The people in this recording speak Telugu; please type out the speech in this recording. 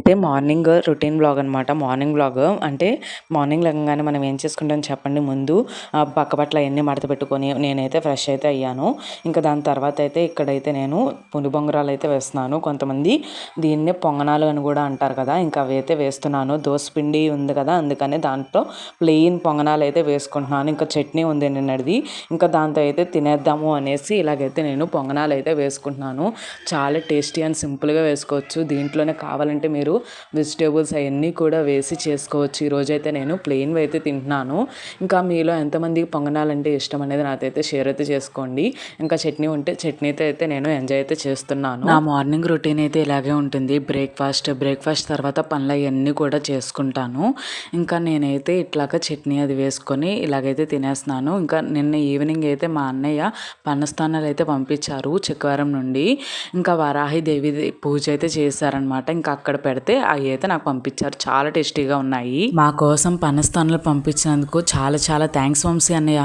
ఇదైతే మార్నింగ్ రొటీన్ బ్లాగ్ అనమాట. మార్నింగ్ బ్లాగ్ అంటే మార్నింగ్ లెగంగానే మనం ఏం చేసుకుంటాం చెప్పండి. ముందు పక్క బట్టలు అవన్నీ మడత పెట్టుకొని నేనైతే ఫ్రెష్ అయితే అయ్యాను. ఇంకా దాని తర్వాత అయితే ఇక్కడైతే నేను పులి బొంగరాలు అయితే వేస్తున్నాను. కొంతమంది దీన్నే పొంగనాలు అని కూడా అంటారు కదా, ఇంకా అవి అయితే వేస్తున్నాను. దోసపిండి ఉంది కదా, అందుకని దాంట్లో ప్లెయిన్ పొంగనాలు అయితే వేసుకుంటున్నాను. ఇంకా చట్నీ ఉంది నిన్నటిది, ఇంకా దాంతో అయితే తినేద్దాము అనేసి ఇలాగైతే నేను పొంగనాలు అయితే వేసుకుంటున్నాను. చాలా టేస్టీ అండ్ సింపుల్గా వేసుకోవచ్చు. దీంట్లోనే కావాలంటే మీరు వెజిటేబుల్స్ అవన్నీ కూడా వేసి చేసుకోవచ్చు. ఈరోజైతే నేను ప్లెయిన్ అయితే తింటున్నాను. ఇంకా మీలో ఎంతమందికి పొంగనాలంటే ఇష్టం అనేది నాకైతే షేర్ అయితే చేసుకోండి. ఇంకా చట్నీ ఉంటే చట్నీతో అయితే నేను ఎంజాయ్ అయితే చేస్తున్నాను. నా మార్నింగ్ రొటీన్ అయితే ఇలాగే ఉంటుంది. బ్రేక్ఫాస్ట్ తర్వాత పనులు అవన్నీ కూడా చేసుకుంటాను. ఇంకా నేనైతే ఇట్లాగా చట్నీ అది వేసుకొని ఇలాగైతే తినేస్తున్నాను. ఇంకా నిన్న ఈవినింగ్ అయితే మా అన్నయ్య పన్నస్థానాలు అయితే పంపించారు చిక్కవరం నుండి. ఇంకా వారాహిదేవి పూజ అయితే చేశారనమాట. ఇంకా అక్కడ పెడితే అవి అయితే నాకు పంపించారు. చాలా టేస్టీగా ఉన్నాయి. మా కోసం పనస్తాన్లు పంపించినందుకు చాలా చాలా థ్యాంక్స్ వంశీ అన్నయ్య.